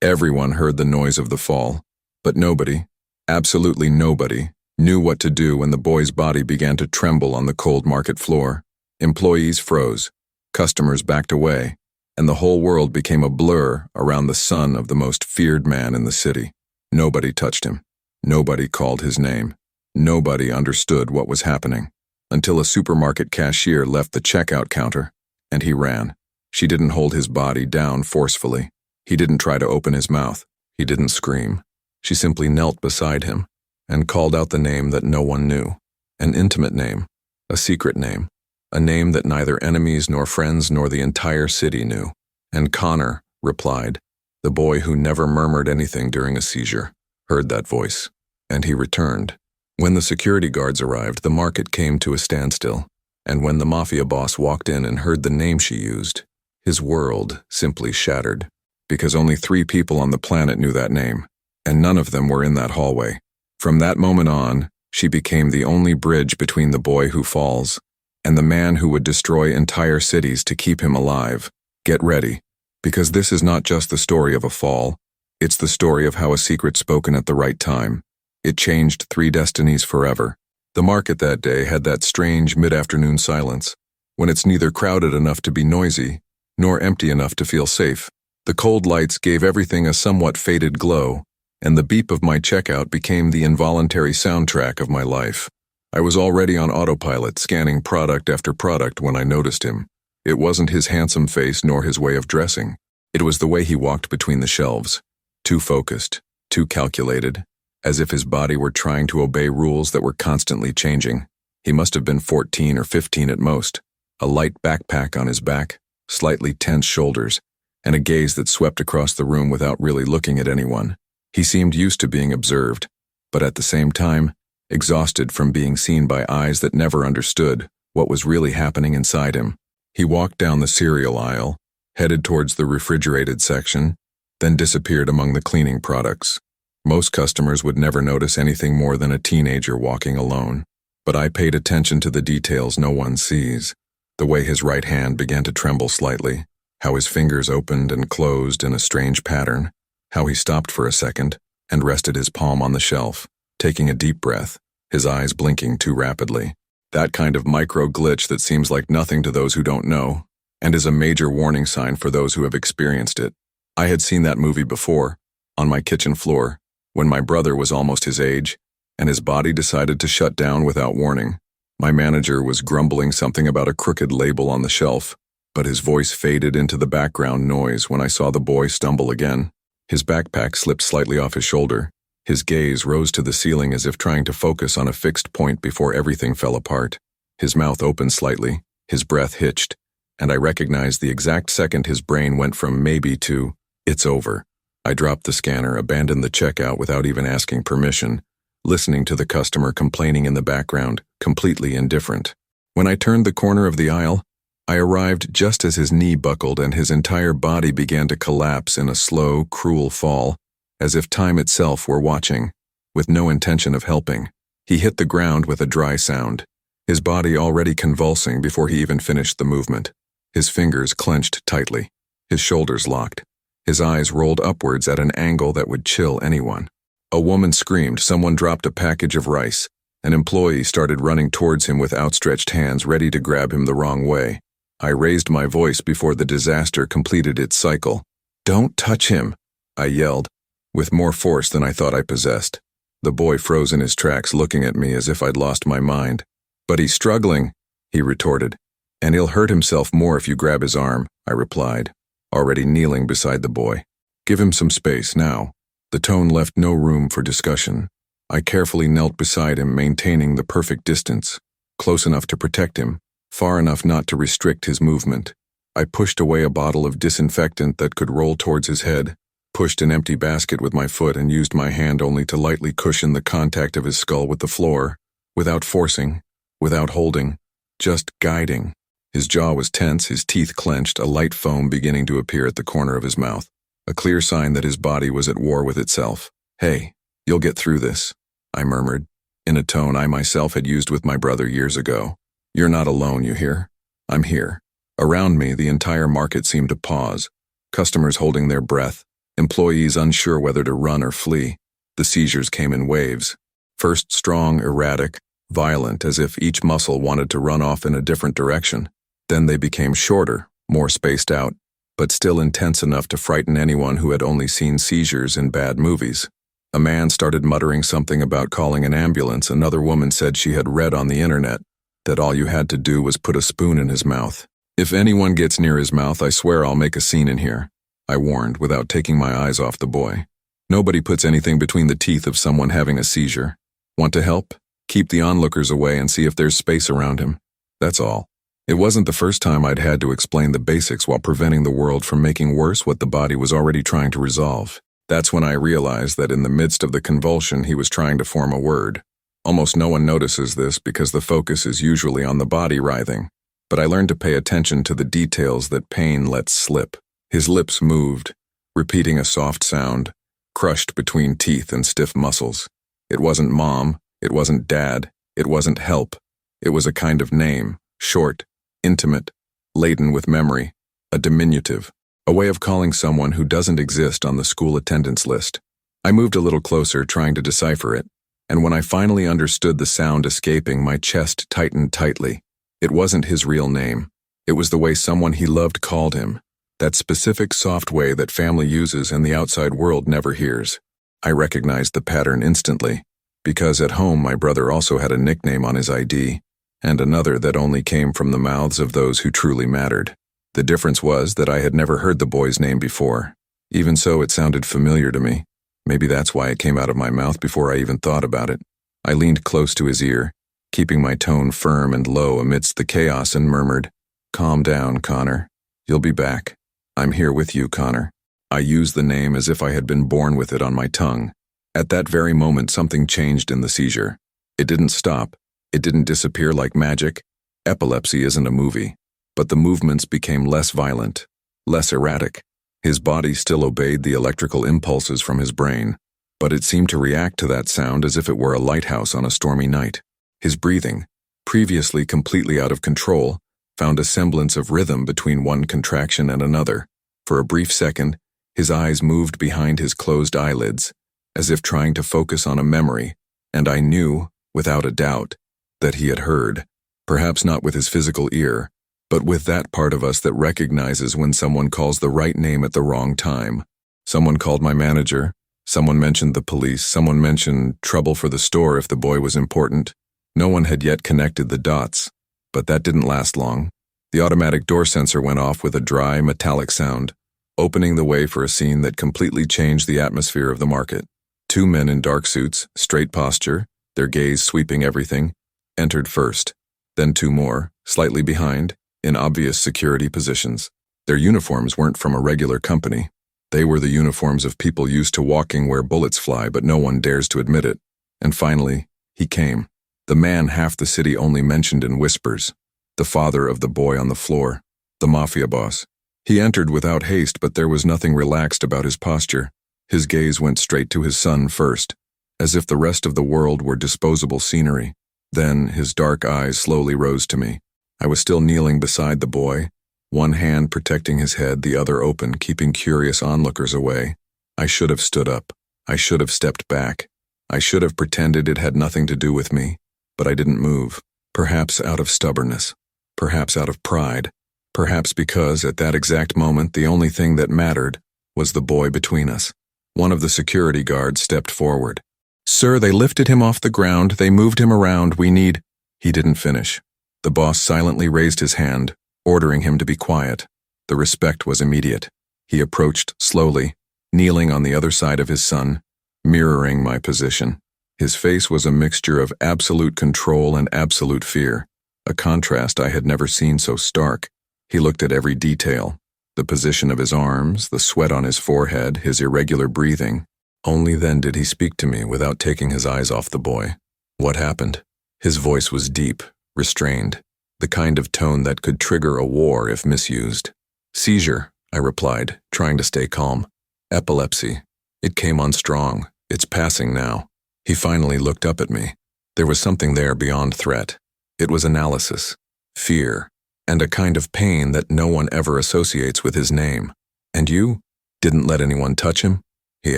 Everyone heard the noise of the fall, but nobody, absolutely nobody, knew what to do when the boy's body began to tremble on the cold market floor. Employees froze, customers backed away, and the whole world became a blur around the son of the most feared man in the city. Nobody touched him. Nobody called his name. Nobody understood what was happening, until a supermarket cashier left the checkout counter, and he ran. She didn't hold his body down forcefully. He didn't try to open his mouth. He didn't scream. She simply knelt beside him and called out the name that no one knew, an intimate name, a secret name, a name that neither enemies nor friends nor the entire city knew. And Connor replied. The boy who never murmured anything during a seizure heard that voice, and he returned. When the security guards arrived, the market came to a standstill, and when the Mafia boss walked in and heard the name she used, his world simply shattered, because only 3 people on the planet knew that name, and none of them were in that hallway. From that moment on, she became the only bridge between the boy who falls and the man who would destroy entire cities to keep him alive. Get ready, because this is not just the story of a fall, it's the story of how a secret spoken at the right time. It changed 3 destinies forever. The market that day had that strange mid-afternoon silence, when it's neither crowded enough to be noisy, nor empty enough to feel safe. The cold lights gave everything a somewhat faded glow, and the beep of my checkout became the involuntary soundtrack of my life. I was already on autopilot, scanning product after product when I noticed him. It wasn't his handsome face nor his way of dressing. It was the way he walked between the shelves, too focused, too calculated, as if his body were trying to obey rules that were constantly changing. He must have been 14 or 15 at most, a light backpack on his back, slightly tense shoulders, and a gaze that swept across the room without really looking at anyone. He seemed used to being observed, but at the same time, exhausted from being seen by eyes that never understood what was really happening inside him. He walked down the cereal aisle, headed towards the refrigerated section, then disappeared among the cleaning products. Most customers would never notice anything more than a teenager walking alone, but I paid attention to the details no one sees. The way his right hand began to tremble slightly, how his fingers opened and closed in a strange pattern, how he stopped for a second and rested his palm on the shelf, taking a deep breath, his eyes blinking too rapidly. That kind of micro glitch that seems like nothing to those who don't know, and is a major warning sign for those who have experienced it. I had seen that movie before, on my kitchen floor, when my brother was almost his age, and his body decided to shut down without warning. My manager was grumbling something about a crooked label on the shelf, but his voice faded into the background noise when I saw the boy stumble again. His backpack slipped slightly off his shoulder. His gaze rose to the ceiling as if trying to focus on a fixed point before everything fell apart. His mouth opened slightly, his breath hitched, and I recognized the exact second his brain went from maybe to, it's over. I dropped the scanner, abandoned the checkout without even asking permission, listening to the customer complaining in the background, completely indifferent. When I turned the corner of the aisle, I arrived just as his knee buckled and his entire body began to collapse in a slow, cruel fall, as if time itself were watching, with no intention of helping. He hit the ground with a dry sound, his body already convulsing before he even finished the movement. His fingers clenched tightly, his shoulders locked, his eyes rolled upwards at an angle that would chill anyone. A woman screamed, someone dropped a package of rice. An employee started running towards him with outstretched hands ready to grab him the wrong way. I raised my voice before the disaster completed its cycle. "Don't touch him," I yelled, with more force than I thought I possessed. The boy froze in his tracks, looking at me as if I'd lost my mind. "But he's struggling," he retorted. "And he'll hurt himself more if you grab his arm," I replied, already kneeling beside the boy. "Give him some space now." The tone left no room for discussion. I carefully knelt beside him, maintaining the perfect distance, close enough to protect him, far enough not to restrict his movement. I pushed away a bottle of disinfectant that could roll towards his head, pushed an empty basket with my foot, and used my hand only to lightly cushion the contact of his skull with the floor, without forcing, without holding, just guiding. His jaw was tense, his teeth clenched, a light foam beginning to appear at the corner of his mouth, a clear sign that his body was at war with itself. "Hey, you'll get through this," I murmured, in a tone I myself had used with my brother years ago. "You're not alone, you hear? I'm here." Around me, the entire market seemed to pause, customers holding their breath, Employees unsure whether to run or flee. The seizures came in waves. First strong, erratic, violent, as if each muscle wanted to run off in a different direction. Then they became shorter, more spaced out, but still intense enough to frighten anyone who had only seen seizures in bad movies. A man started muttering something about calling an ambulance. Another woman said she had read on the internet that all you had to do was put a spoon in his mouth. If anyone gets near his mouth, I swear I'll make a scene in here, I warned without taking my eyes off the boy. Nobody puts anything between the teeth of someone having a seizure. Want to help? Keep the onlookers away and see if there's space around him. That's all. It wasn't the first time I'd had to explain the basics while preventing the world from making worse what the body was already trying to resolve. That's when I realized that in the midst of the convulsion he was trying to form a word. Almost no one notices this because the focus is usually on the body writhing. But I learned to pay attention to the details that pain lets slip. His lips moved, repeating a soft sound, crushed between teeth and stiff muscles. It wasn't mom, it wasn't dad, it wasn't help. It was a kind of name, short, intimate, laden with memory, a diminutive, a way of calling someone who doesn't exist on the school attendance list. I moved a little closer, trying to decipher it, and when I finally understood the sound escaping, my chest tightened tightly. It wasn't his real name. It was the way someone he loved called him, that specific soft way that family uses and the outside world never hears. I recognized the pattern instantly, because at home my brother also had a nickname on his ID, and another that only came from the mouths of those who truly mattered. The difference was that I had never heard the boy's name before. Even so, it sounded familiar to me. Maybe that's why it came out of my mouth before I even thought about it. I leaned close to his ear, keeping my tone firm and low amidst the chaos, and murmured, "Calm down, Connor. You'll be back. I'm here with you, Connor." I used the name as if I had been born with it on my tongue. At that very moment, something changed in the seizure. It didn't stop. It didn't disappear like magic. Epilepsy isn't a movie. But the movements became less violent, less erratic. His body still obeyed the electrical impulses from his brain, but it seemed to react to that sound as if it were a lighthouse on a stormy night. His breathing, previously completely out of control, found a semblance of rhythm between one contraction and another. For a brief second, his eyes moved behind his closed eyelids, as if trying to focus on a memory, and I knew, without a doubt, that he had heard, perhaps not with his physical ear, but with that part of us that recognizes when someone calls the right name at the wrong time. Someone called my manager, someone mentioned the police, someone mentioned trouble for the store if the boy was important. No one had yet connected the dots, but that didn't last long. The automatic door sensor went off with a dry, metallic sound, opening the way for a scene that completely changed the atmosphere of the market. Two men in dark suits, straight posture, their gaze sweeping everything, entered first. Then two more, slightly behind, in obvious security positions. Their uniforms weren't from a regular company. They were the uniforms of people used to walking where bullets fly, but no one dares to admit it. And finally, he came. The man half the city only mentioned in whispers. The father of the boy on the floor. The Mafia boss. He entered without haste, but there was nothing relaxed about his posture. His gaze went straight to his son first, as if the rest of the world were disposable scenery. Then his dark eyes slowly rose to me. I was still kneeling beside the boy, one hand protecting his head, the other open, keeping curious onlookers away. I should have stood up. I should have stepped back. I should have pretended it had nothing to do with me, but I didn't move. Perhaps out of stubbornness. Perhaps out of pride. Perhaps because, at that exact moment, the only thing that mattered was the boy between us. One of the security guards stepped forward. "Sir, they lifted him off the ground. They moved him around. We need—" He didn't finish. The boss silently raised his hand, ordering him to be quiet. The respect was immediate. He approached slowly, kneeling on the other side of his son, mirroring my position. His face was a mixture of absolute control and absolute fear, a contrast I had never seen so stark. He looked at every detail, the position of his arms, the sweat on his forehead, his irregular breathing. Only then did he speak to me without taking his eyes off the boy. What happened? His voice was deep, restrained, the kind of tone that could trigger a war if misused. "Seizure," I replied, trying to stay calm. "Epilepsy. It came on strong. It's passing now." He finally looked up at me. There was something there beyond threat. It was analysis, fear, and a kind of pain that no one ever associates with his name. "And you?" Didn't let anyone touch him? He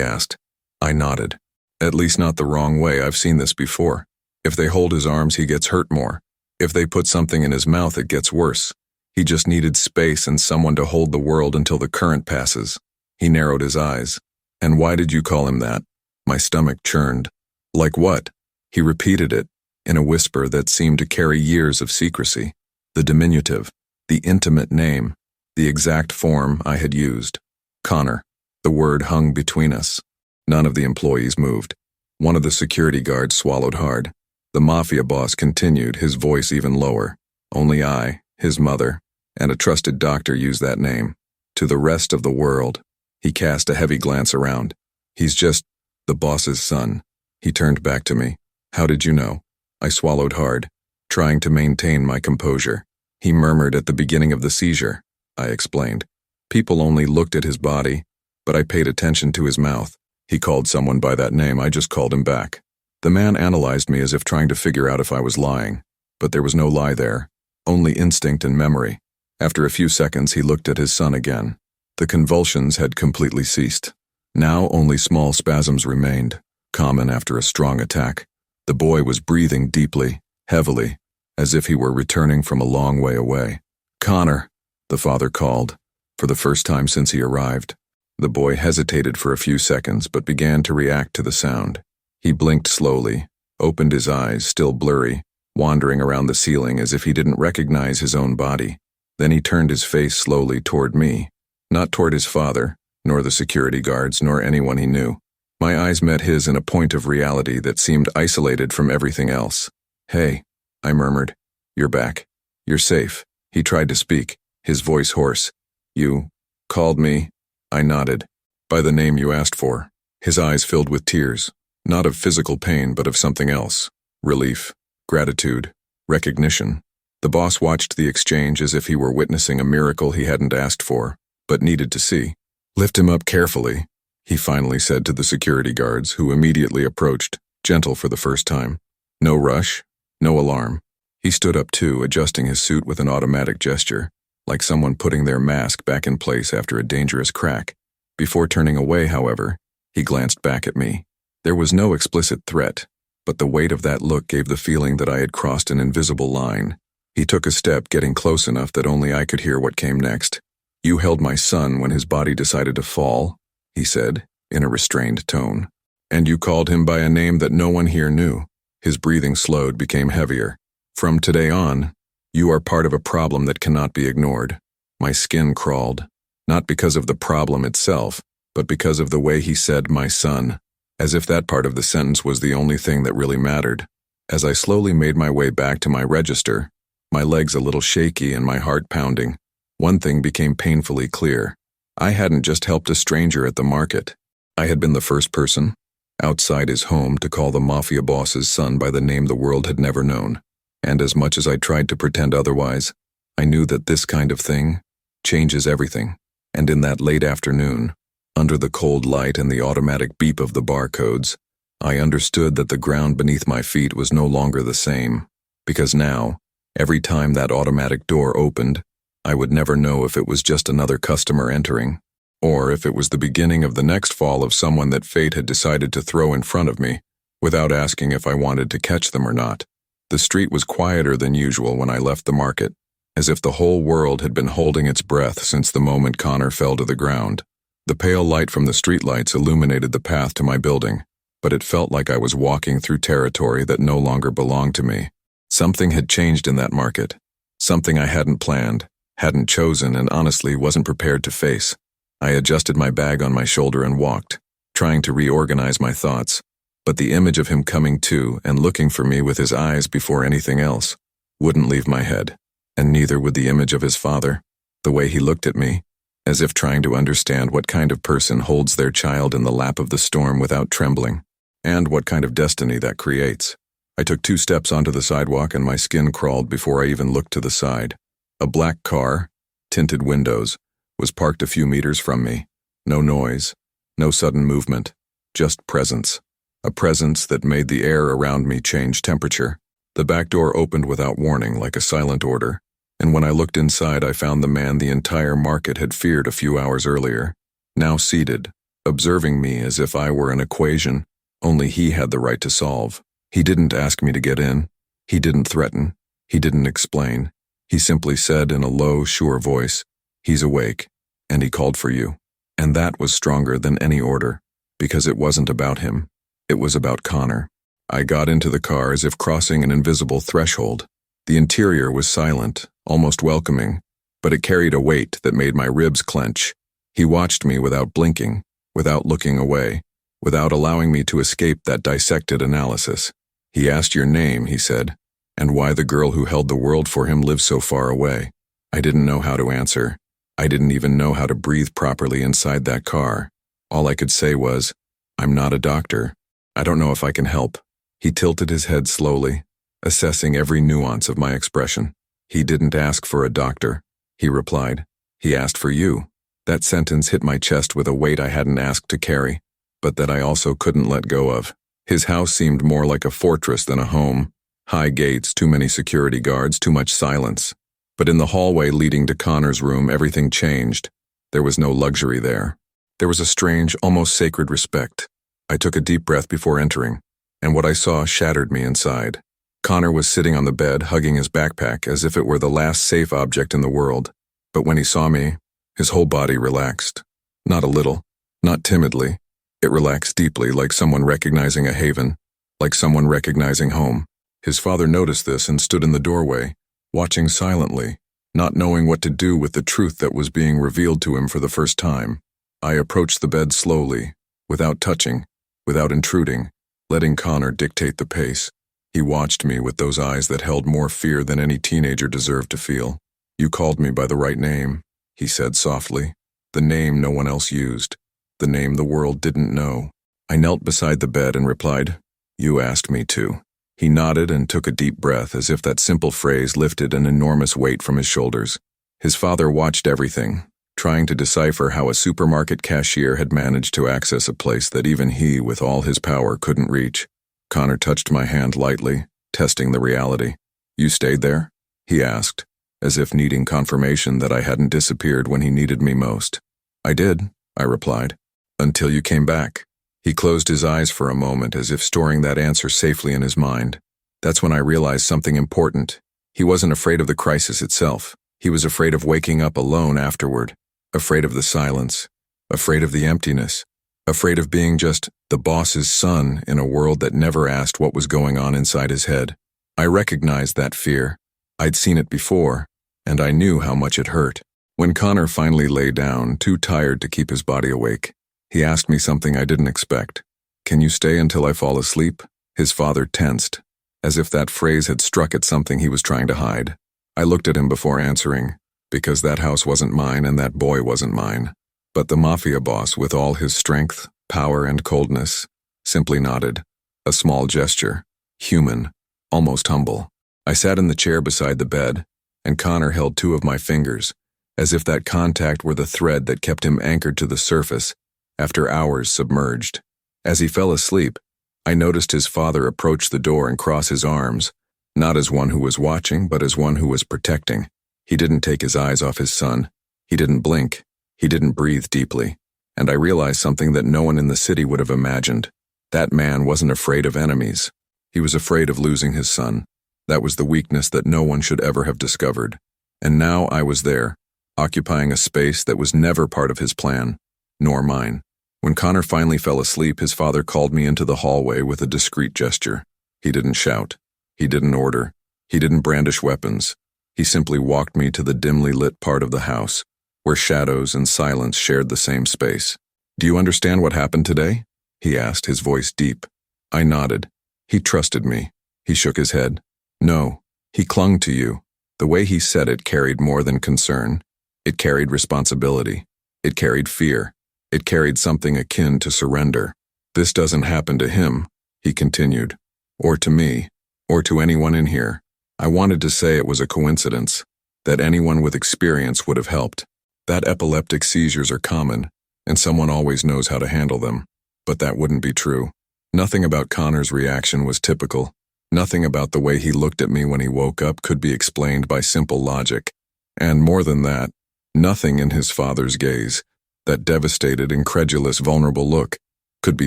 asked. I nodded. At least not the wrong way, I've seen this before. If they hold his arms, he gets hurt more. If they put something in his mouth, it gets worse. He just needed space and someone to hold the world until the current passes. He narrowed his eyes. And why did you call him that? My stomach churned. Like what? He repeated it, in a whisper that seemed to carry years of secrecy. The diminutive, the intimate name, the exact form I had used. Connor. The word hung between us. None of the employees moved. One of the security guards swallowed hard. The Mafia boss continued, his voice even lower. Only I, his mother, and a trusted doctor used that name. To the rest of the world, he cast a heavy glance around. He's just the boss's son. He turned back to me. How did you know? I swallowed hard, trying to maintain my composure. He murmured at the beginning of the seizure, I explained. People only looked at his body, but I paid attention to his mouth. He called someone by that name, I just called him back. The man analyzed me as if trying to figure out if I was lying, but there was no lie there, only instinct and memory. After a few seconds, he looked at his son again. The convulsions had completely ceased. Now only small spasms remained, common after a strong attack. The boy was breathing deeply, heavily, as if he were returning from a long way away. Connor, the father called, for the first time since he arrived. The boy hesitated for a few seconds but began to react to the sound. He blinked slowly, opened his eyes, still blurry, wandering around the ceiling as if he didn't recognize his own body. Then he turned his face slowly toward me, not toward his father, nor the security guards, nor anyone he knew. My eyes met his in a point of reality that seemed isolated from everything else. Hey, I murmured. You're back. You're safe. He tried to speak, his voice hoarse. You called me? I nodded. By the name you asked for. His eyes filled with tears, not of physical pain but of something else. Relief, gratitude, recognition. The boss watched the exchange as if he were witnessing a miracle he hadn't asked for, but needed to see. Lift him up carefully, he finally said to the security guards, who immediately approached, gentle for the first time. No rush, no alarm. He stood up too, adjusting his suit with an automatic gesture, like someone putting their mask back in place after a dangerous crack. Before turning away, however, he glanced back at me. There was no explicit threat, but the weight of that look gave the feeling that I had crossed an invisible line. He took a step, getting close enough that only I could hear what came next. You held my son when his body decided to fall, he said, in a restrained tone. And you called him by a name that no one here knew. His breathing slowed, became heavier. From today on, you are part of a problem that cannot be ignored. My skin crawled, not because of the problem itself, but because of the way he said my son, as if that part of the sentence was the only thing that really mattered. As I slowly made my way back to my register, my legs a little shaky and my heart pounding, one thing became painfully clear. I hadn't just helped a stranger at the market. I had been the first person, outside his home, to call the Mafia boss's son by the name the world had never known. And as much as I tried to pretend otherwise, I knew that this kind of thing changes everything. And in that late afternoon, under the cold light and the automatic beep of the barcodes, I understood that the ground beneath my feet was no longer the same, because now, every time that automatic door opened, I would never know if it was just another customer entering, or if it was the beginning of the next fall of someone that fate had decided to throw in front of me, without asking if I wanted to catch them or not. The street was quieter than usual when I left the market, as if the whole world had been holding its breath since the moment Connor fell to the ground. The pale light from the streetlights illuminated the path to my building, but it felt like I was walking through territory that no longer belonged to me. Something had changed in that market, something I hadn't planned, hadn't chosen, and honestly wasn't prepared to face. I adjusted my bag on my shoulder and walked, trying to reorganize my thoughts. But the image of him coming to and looking for me with his eyes before anything else wouldn't leave my head, and neither would the image of his father, the way he looked at me, as if trying to understand what kind of person holds their child in the lap of the storm without trembling, and what kind of destiny that creates. I took 2 steps onto the sidewalk and my skin crawled before I even looked to the side. A black car, tinted windows, was parked a few meters from me. No noise, no sudden movement, just presence. A presence that made the air around me change temperature. The back door opened without warning, like a silent order, and when I looked inside I found the man the entire market had feared a few hours earlier. now seated, observing me as if I were an equation only he had the right to solve. He didn't ask me to get in. He didn't threaten. He didn't explain. He simply said in a low, sure voice, "He's awake, and he called for you." And that was stronger than any order, because it wasn't about him. It was about Connor. I got into the car as if crossing an invisible threshold. The interior was silent, almost welcoming, but it carried a weight that made my ribs clench. He watched me without blinking, without looking away, without allowing me to escape that dissected analysis. "He asked your name," he said, "and why the girl who held the world for him lives so far away." I didn't know how to answer. I didn't even know how to breathe properly inside that car. All I could say was, "I'm not a doctor. I don't know if I can help." He tilted his head slowly, assessing every nuance of my expression. "He didn't ask for a doctor," he replied. "He asked for you." That sentence hit my chest with a weight I hadn't asked to carry, but that I also couldn't let go of. His house seemed more like a fortress than a home. High gates, too many security guards, too much silence. But in the hallway leading to Connor's room, everything changed. There was no luxury there. There was a strange, almost sacred respect. I took a deep breath before entering, and what I saw shattered me inside. Connor was sitting on the bed, hugging his backpack as if it were the last safe object in the world. But when he saw me, his whole body relaxed. Not a little, not timidly. It relaxed deeply, like someone recognizing a haven, like someone recognizing home. His father noticed this and stood in the doorway, watching silently, not knowing what to do with the truth that was being revealed to him for the first time. I approached the bed slowly, without touching, without intruding, letting Connor dictate the pace. He watched me with those eyes that held more fear than any teenager deserved to feel. "You called me by the right name," he said softly. "The name no one else used. The name the world didn't know." I knelt beside the bed and replied, "You asked me to." He nodded and took a deep breath as if that simple phrase lifted an enormous weight from his shoulders. His father watched everything, trying to decipher how a supermarket cashier had managed to access a place that even he, with all his power, couldn't reach. Connor touched my hand lightly, testing the reality. "You stayed there?" he asked, as if needing confirmation that I hadn't disappeared when he needed me most. "I did," I replied, "until you came back." He closed his eyes for a moment as if storing that answer safely in his mind. That's when I realized something important. He wasn't afraid of the crisis itself. He was afraid of waking up alone afterward, afraid of the silence, afraid of the emptiness, afraid of being just the boss's son in a world that never asked what was going on inside his head. I recognized that fear. I'd seen it before, and I knew how much it hurt. When Connor finally lay down, too tired to keep his body awake, he asked me something I didn't expect. "Can you stay until I fall asleep?" His father tensed, as if that phrase had struck at something he was trying to hide. I looked at him before answering, because that house wasn't mine and that boy wasn't mine. But the Mafia boss, with all his strength, power, and coldness, simply nodded. A small gesture, human, almost humble. I sat in the chair beside the bed, and Connor held two of my fingers, as if that contact were the thread that kept him anchored to the surface after hours submerged. As he fell asleep, I noticed his father approach the door and cross his arms, not as one who was watching, but as one who was protecting. He didn't take his eyes off his son. He didn't blink. He didn't breathe deeply. And I realized something that no one in the city would have imagined. That man wasn't afraid of enemies. He was afraid of losing his son. That was the weakness that no one should ever have discovered. And now I was there, occupying a space that was never part of his plan, nor mine. When Connor finally fell asleep, his father called me into the hallway with a discreet gesture. He didn't shout. He didn't order. He didn't brandish weapons. He simply walked me to the dimly lit part of the house, where shadows and silence shared the same space. "Do you understand what happened today?" he asked, his voice deep. I nodded. He trusted me. He shook his head. "No, he clung to you." The way he said it carried more than concern. It carried responsibility. It carried fear. It carried something akin to surrender. "This doesn't happen to him," he continued, "or to me, or to anyone in here." I wanted to say it was a coincidence, that anyone with experience would have helped, that epileptic seizures are common, and someone always knows how to handle them. But that wouldn't be true. Nothing about Connor's reaction was typical. Nothing about the way he looked at me when he woke up could be explained by simple logic. And more than that, nothing in his father's gaze, That devastated, incredulous, vulnerable look could be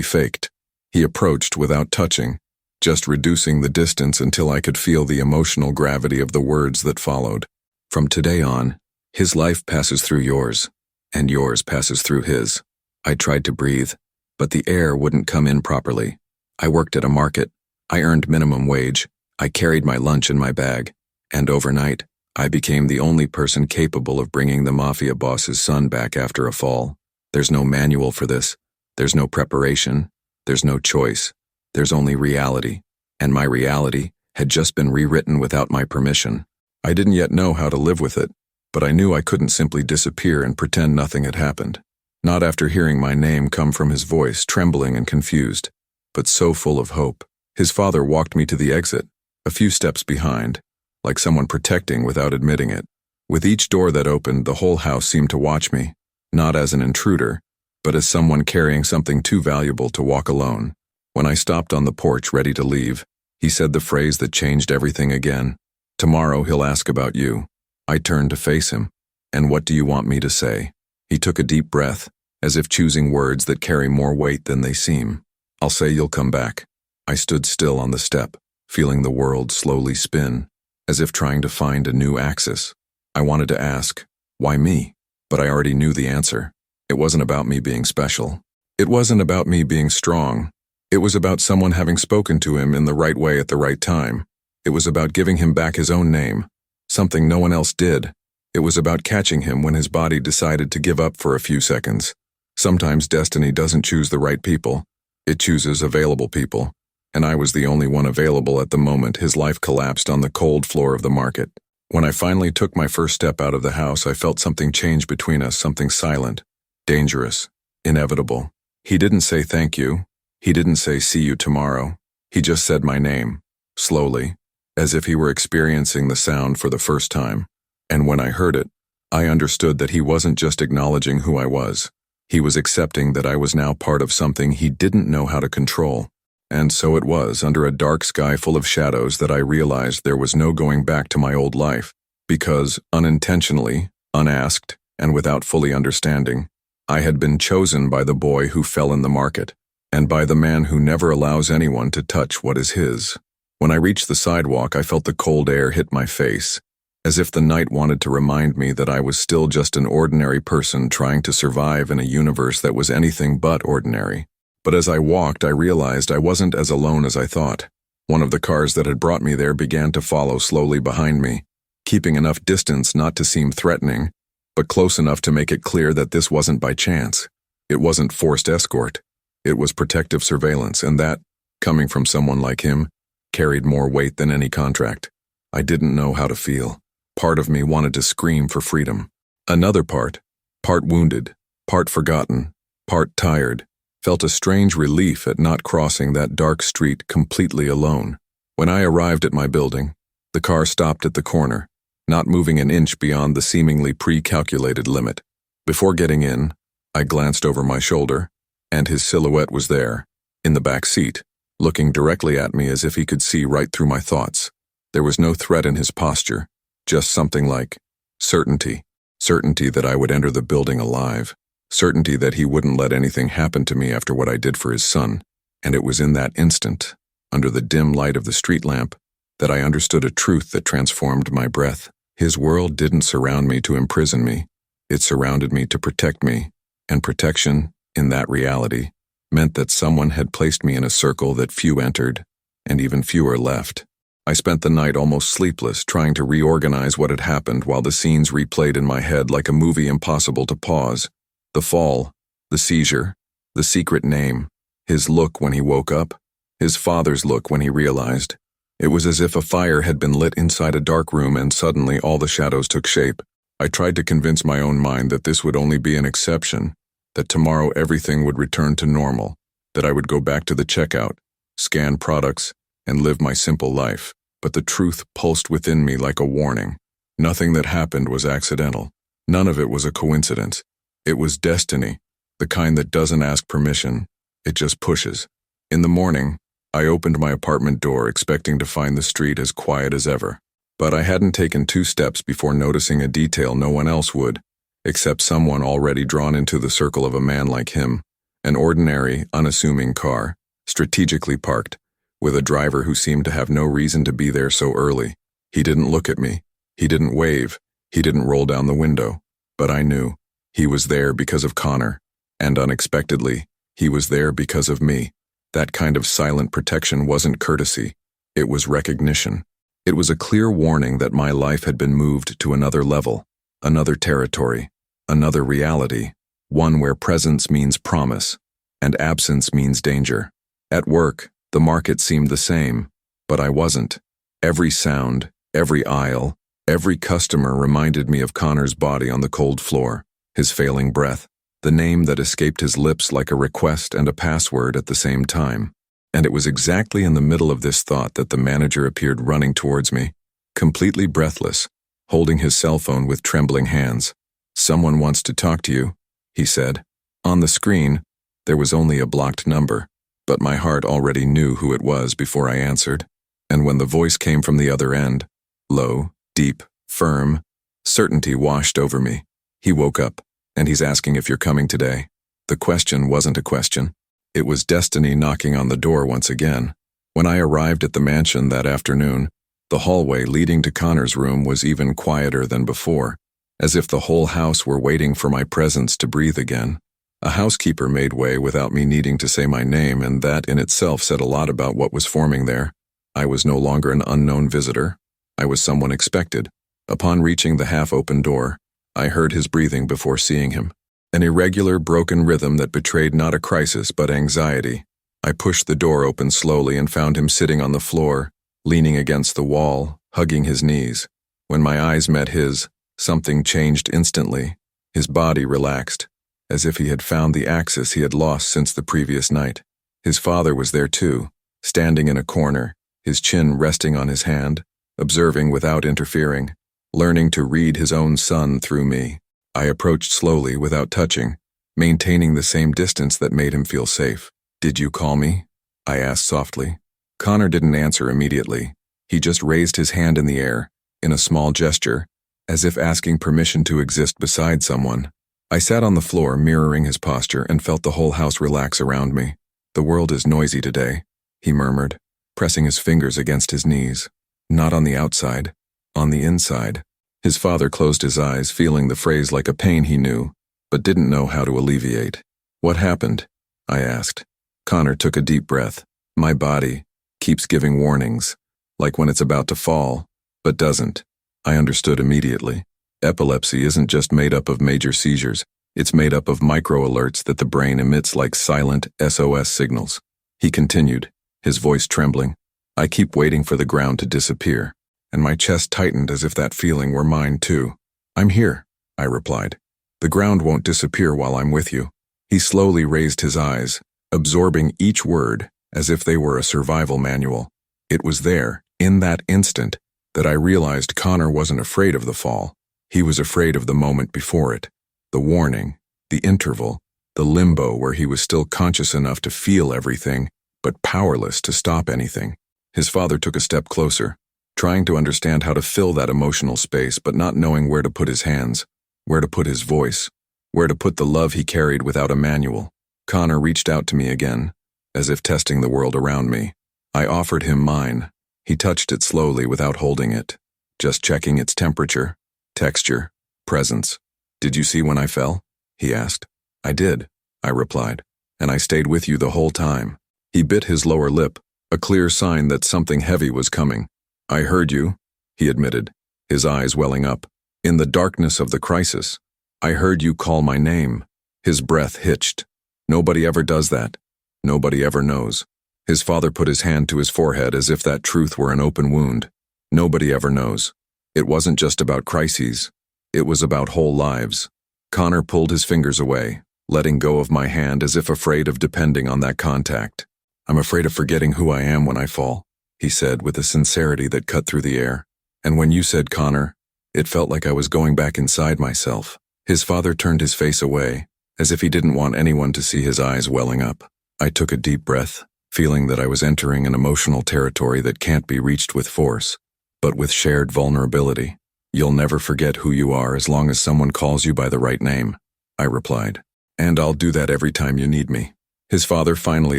faked. He approached without touching, just reducing the distance until I could feel the emotional gravity of the words that followed. From today on, his life passes through yours, and yours passes through his. I tried to breathe, but the air wouldn't come in properly. I worked at a market. I earned minimum wage. I carried my lunch in my bag. And overnight, I became the only person capable of bringing the Mafia boss's son back after a fall. There's no manual for this. There's no preparation. There's no choice. There's only reality. And my reality had just been rewritten without my permission. I didn't yet know how to live with it, but I knew I couldn't simply disappear and pretend nothing had happened. Not after hearing my name come from his voice, trembling and confused, but so full of hope. His father walked me to the exit, a few steps behind, like someone protecting without admitting it. With each door that opened, the whole house seemed to watch me, not as an intruder, but as someone carrying something too valuable to walk alone. When I stopped on the porch ready to leave, he said the phrase that changed everything again. "Tomorrow he'll ask about you." I turned to face him. "And what do you want me to say?" He took a deep breath, as if choosing words that carry more weight than they seem. "I'll say you'll come back." I stood still on the step, feeling the world slowly spin, as if trying to find a new axis. I wanted to ask, why me? But I already knew the answer. It wasn't about me being special. It wasn't about me being strong. It was about someone having spoken to him in the right way at the right time. It was about giving him back his own name, something no one else did. It was about catching him when his body decided to give up for a few seconds. Sometimes destiny doesn't choose the right people. It chooses available people. And I was the only one available at the moment his life collapsed on the cold floor of the market. When I finally took my first step out of the house, I felt something change between us, something silent, dangerous, inevitable. He didn't say thank you. He didn't say see you tomorrow. He just said my name, slowly, as if he were experiencing the sound for the first time. And when I heard it, I understood that he wasn't just acknowledging who I was. He was accepting that I was now part of something he didn't know how to control. And so it was, under a dark sky full of shadows, that I realized there was no going back to my old life, because, unintentionally, unasked, and without fully understanding, I had been chosen by the boy who fell in the market, and by the man who never allows anyone to touch what is his. When I reached the sidewalk, I felt the cold air hit my face, as if the night wanted to remind me that I was still just an ordinary person trying to survive in a universe that was anything but ordinary. But as I walked, I realized I wasn't as alone as I thought. One of the cars that had brought me there began to follow slowly behind me, keeping enough distance not to seem threatening, but close enough to make it clear that this wasn't by chance. It wasn't forced escort. It was protective surveillance, and that, coming from someone like him, carried more weight than any contract. I didn't know how to feel. Part of me wanted to scream for freedom. Another part wounded, part forgotten, part tired, felt a strange relief at not crossing that dark street completely alone. When I arrived at my building, the car stopped at the corner, not moving an inch beyond the seemingly pre-calculated limit. Before getting in, I glanced over my shoulder, and his silhouette was there, in the back seat, looking directly at me as if he could see right through my thoughts. There was no threat in his posture, just something like certainty. Certainty that I would enter the building alive. Certainty that he wouldn't let anything happen to me after what I did for his son. And it was in that instant, under the dim light of the street lamp, that I understood a truth that transformed my breath. His world didn't surround me to imprison me. It surrounded me to protect me. And protection, in that reality, meant that someone had placed me in a circle that few entered, and even fewer left. I spent the night almost sleepless, trying to reorganize what had happened while the scenes replayed in my head like a movie impossible to pause. The fall, the seizure, the secret name, his look when he woke up, his father's look when he realized. It was as if a fire had been lit inside a dark room and suddenly all the shadows took shape. I tried to convince my own mind that this would only be an exception, that tomorrow everything would return to normal, that I would go back to the checkout, scan products, and live my simple life. But the truth pulsed within me like a warning. Nothing that happened was accidental. None of it was a coincidence. It was destiny, the kind that doesn't ask permission, it just pushes. In the morning, I opened my apartment door expecting to find the street as quiet as ever. But I hadn't taken 2 steps before noticing a detail no one else would. except someone already drawn into the circle of a man like him, an ordinary, unassuming car, strategically parked, with a driver who seemed to have no reason to be there so early. He didn't look at me. He didn't wave. He didn't roll down the window. But I knew. He was there because of Connor. And unexpectedly, he was there because of me. That kind of silent protection wasn't courtesy. It was recognition. It was a clear warning that my life had been moved to another level, another territory, another reality, one where presence means promise, and absence means danger. At work, the market seemed the same, but I wasn't. Every sound, every aisle, every customer reminded me of Connor's body on the cold floor, his failing breath, the name that escaped his lips like a request and a password at the same time. And it was exactly in the middle of this thought that the manager appeared running towards me, completely breathless, holding his cell phone with trembling hands. "Someone wants to talk to you," he said. On the screen, there was only a blocked number, but my heart already knew who it was before I answered. And when the voice came from the other end, low, deep, firm, certainty washed over me. "He woke up, and he's asking if you're coming today." The question wasn't a question. It was destiny knocking on the door once again. When I arrived at the mansion that afternoon, the hallway leading to Connor's room was even quieter than before, as if the whole house were waiting for my presence to breathe again. A housekeeper made way without me needing to say my name, and that in itself said a lot about what was forming there. I was no longer an unknown visitor. I was someone expected. Upon reaching the half-open door, I heard his breathing before seeing him. An irregular, broken rhythm that betrayed not a crisis but anxiety. I pushed the door open slowly and found him sitting on the floor, leaning against the wall, hugging his knees. When my eyes met his, something changed instantly. His body relaxed, as if he had found the axis he had lost since the previous night. His father was there too, standing in a corner, his chin resting on his hand, observing without interfering, learning to read his own son through me. I approached slowly without touching, maintaining the same distance that made him feel safe. "Did you call me?" I asked softly. Connor didn't answer immediately. He just raised his hand in the air, in a small gesture, as if asking permission to exist beside someone. I sat on the floor mirroring his posture and felt the whole house relax around me. "The world is noisy today," he murmured, pressing his fingers against his knees. "Not on the outside, on the inside." His father closed his eyes, feeling the phrase like a pain he knew, but didn't know how to alleviate. "What happened?" I asked. Connor took a deep breath. "My body keeps giving warnings, like when it's about to fall, but doesn't." I understood immediately. Epilepsy isn't just made up of major seizures, it's made up of micro-alerts that the brain emits like silent SOS signals. He continued, his voice trembling. "I keep waiting for the ground to disappear." And my chest tightened as if that feeling were mine too. "I'm here," I replied. "The ground won't disappear while I'm with you." He slowly raised his eyes, absorbing each word as if they were a survival manual. It was there, in that instant, that I realized Connor wasn't afraid of the fall. He was afraid of the moment before it, the warning, the interval, the limbo where he was still conscious enough to feel everything, but powerless to stop anything. His father took a step closer, trying to understand how to fill that emotional space, but not knowing where to put his hands, where to put his voice, where to put the love he carried without a manual. Connor reached out to me again, as if testing the world around me. I offered him mine. He touched it slowly without holding it, just checking its temperature, texture, presence. "Did you see when I fell?" he asked. "I did," I replied, "and I stayed with you the whole time." He bit his lower lip, a clear sign that something heavy was coming. "I heard you," he admitted, his eyes welling up. "In the darkness of the crisis, I heard you call my name." His breath hitched. "Nobody ever does that. Nobody ever knows." His father put his hand to his forehead as if that truth were an open wound. "Nobody ever knows." It wasn't just about crises. It was about whole lives. Connor pulled his fingers away, letting go of my hand as if afraid of depending on that contact. "I'm afraid of forgetting who I am when I fall," he said with a sincerity that cut through the air. "And when you said Connor, it felt like I was going back inside myself." His father turned his face away, as if he didn't want anyone to see his eyes welling up. I took a deep breath, feeling that I was entering an emotional territory that can't be reached with force, but with shared vulnerability. You'll never forget who you are as long as someone calls you by the right name, I replied. And I'll do that every time you need me. His father finally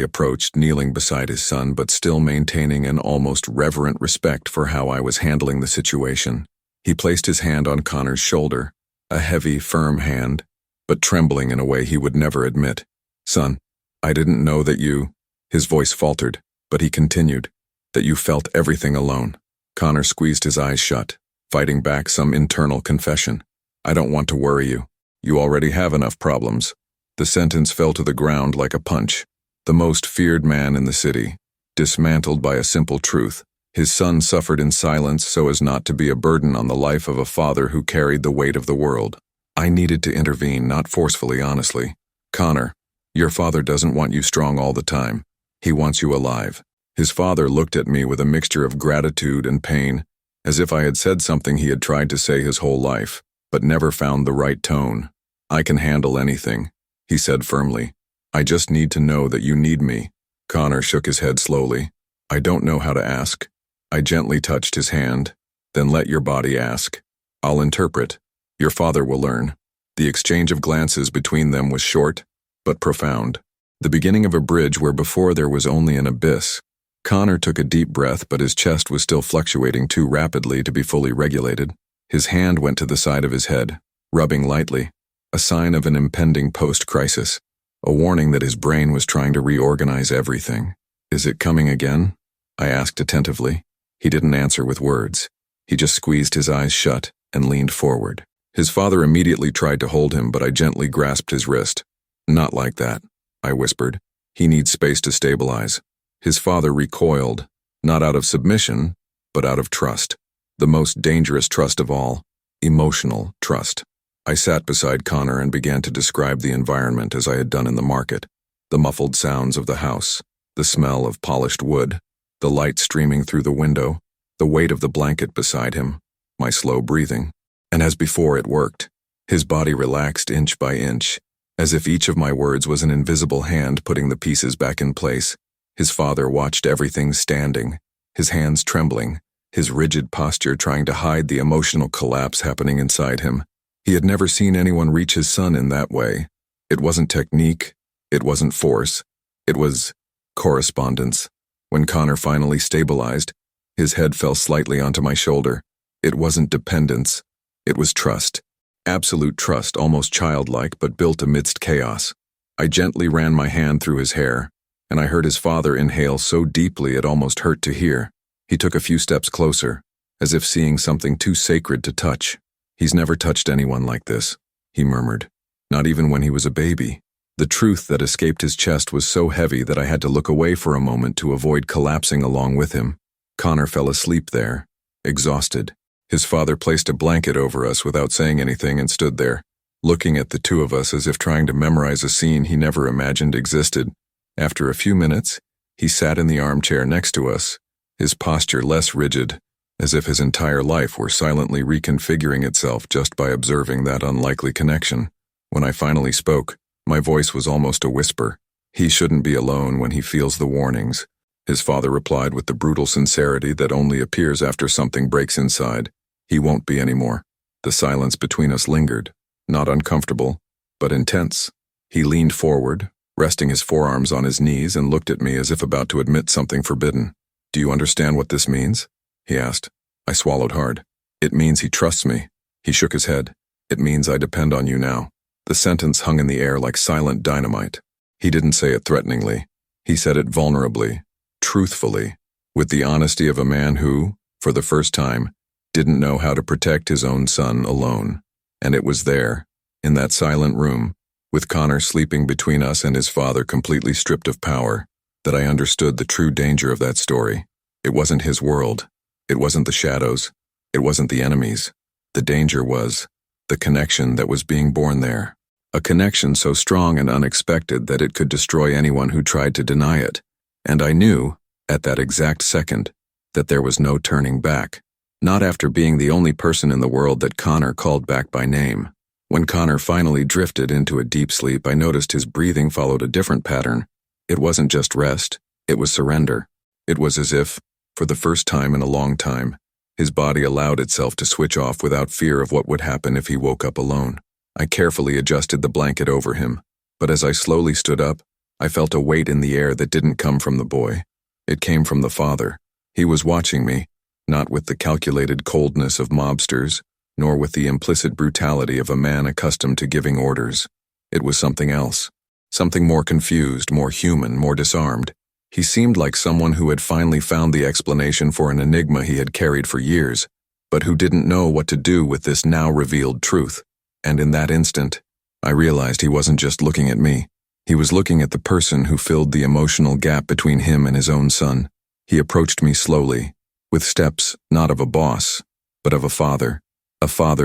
approached, kneeling beside his son, but still maintaining an almost reverent respect for how I was handling the situation. He placed his hand on Connor's shoulder, a heavy, firm hand, but trembling in a way he would never admit. Son, I didn't know that you— His voice faltered, but he continued, that you felt everything alone. Connor squeezed his eyes shut, fighting back some internal confession. I don't want to worry you. You already have enough problems. The sentence fell to the ground like a punch. The most feared man in the city, dismantled by a simple truth. His son suffered in silence so as not to be a burden on the life of a father who carried the weight of the world. I needed to intervene, not forcefully, honestly. Connor, your father doesn't want you strong all the time. He wants you alive. His father looked at me with a mixture of gratitude and pain, as if I had said something he had tried to say his whole life, but never found the right tone. I can handle anything, he said firmly. I just need to know that you need me. Connor shook his head slowly. I don't know how to ask. I gently touched his hand. Then let your body ask. I'll interpret. Your father will learn. The exchange of glances between them was short, but profound. The beginning of a bridge where before there was only an abyss. Connor took a deep breath, but his chest was still fluctuating too rapidly to be fully regulated. His hand went to the side of his head, rubbing lightly, a sign of an impending post-crisis, a warning that his brain was trying to reorganize everything. Is it coming again? I asked attentively. He didn't answer with words. He just squeezed his eyes shut and leaned forward. His father immediately tried to hold him, but I gently grasped his wrist. Not like that, I whispered. He needs space to stabilize. His father recoiled, not out of submission, but out of trust. The most dangerous trust of all, emotional trust. I sat beside Connor and began to describe the environment as I had done in the market. The muffled sounds of the house, the smell of polished wood, the light streaming through the window, the weight of the blanket beside him, my slow breathing. And as before, it worked. His body relaxed inch by inch, as if each of my words was an invisible hand putting the pieces back in place. His father watched everything standing, his hands trembling, his rigid posture trying to hide the emotional collapse happening inside him. He had never seen anyone reach his son in that way. It wasn't technique, it wasn't force, it was correspondence. When Connor finally stabilized, his head fell slightly onto my shoulder. It wasn't dependence, it was trust. Absolute trust, almost childlike, but built amidst chaos. I gently ran my hand through his hair, and I heard his father inhale so deeply it almost hurt to hear. He took a few steps closer, as if seeing something too sacred to touch. He's never touched anyone like this, he murmured. Not even when he was a baby. The truth that escaped his chest was so heavy that I had to look away for a moment to avoid collapsing along with him. Connor fell asleep there, exhausted. His father placed a blanket over us without saying anything and stood there, looking at the two of us as if trying to memorize a scene he never imagined existed. After a few minutes, he sat in the armchair next to us, his posture less rigid, as if his entire life were silently reconfiguring itself just by observing that unlikely connection. When I finally spoke, my voice was almost a whisper. He shouldn't be alone when he feels the warnings. His father replied with the brutal sincerity that only appears after something breaks inside. He won't be anymore. The silence between us lingered, not uncomfortable, but intense. He leaned forward, resting his forearms on his knees, and looked at me as if about to admit something forbidden. Do you understand what this means? He asked. I swallowed hard. It means he trusts me. He shook his head. It means I depend on you now. The sentence hung in the air like silent dynamite. He didn't say it threateningly. He said it vulnerably, truthfully, with the honesty of a man who, for the first time, didn't know how to protect his own son alone. And it was there, in that silent room, with Connor sleeping between us and his father completely stripped of power, that I understood the true danger of that story. It wasn't his world. It wasn't the shadows. It wasn't the enemies. The danger was the connection that was being born there. A connection so strong and unexpected that it could destroy anyone who tried to deny it. And I knew, at that exact second, that there was no turning back. Not after being the only person in the world that Connor called back by name. When Connor finally drifted into a deep sleep, I noticed his breathing followed a different pattern. It wasn't just rest, it was surrender. It was as if, for the first time in a long time, His body allowed itself to switch off without fear of what would happen if he woke up alone. I carefully adjusted the blanket over him, but as I slowly stood up, I felt a weight in the air that didn't come from the boy. It came from the father. He was watching me, not with the calculated coldness of mobsters, nor with the implicit brutality of a man accustomed to giving orders. It was something else. Something more confused, more human, more disarmed. He seemed like someone who had finally found the explanation for an enigma he had carried for years, but who didn't know what to do with this now revealed truth. And in that instant, I realized he wasn't just looking at me. He was looking at the person who filled the emotional gap between him and his own son. He approached me slowly, with steps not of a boss, but of a father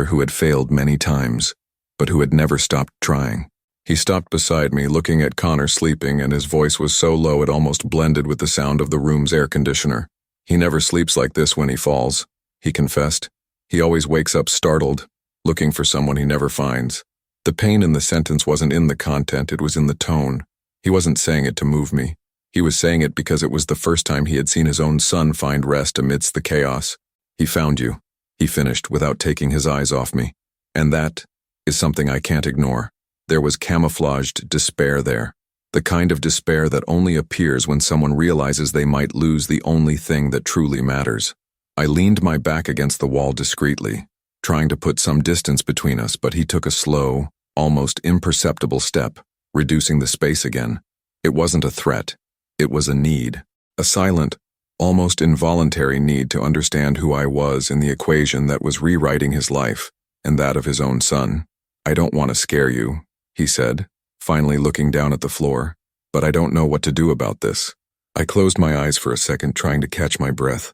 who had failed many times, but who had never stopped trying. He stopped beside me, looking at Connor sleeping, and his voice was so low it almost blended with the sound of the room's air conditioner. "He never sleeps like this when he falls," he confessed. "He always wakes up startled, looking for someone he never finds." The pain in the sentence wasn't in the content, it was in the tone. He wasn't saying it to move me. He was saying it because it was the first time he had seen his own son find rest amidst the chaos. "He found you," he finished without taking his eyes off me. "And that is something I can't ignore." There was camouflaged despair there, the kind of despair that only appears when someone realizes they might lose the only thing that truly matters. I leaned my back against the wall discreetly, trying to put some distance between us, but he took a slow, almost imperceptible step, reducing the space again. It wasn't a threat. It was a need. A silent, almost involuntary need to understand who I was in the equation that was rewriting his life, and that of his own son. "I don't want to scare you," he said, finally looking down at the floor, "but I don't know what to do about this." I closed my eyes for a second, trying to catch my breath.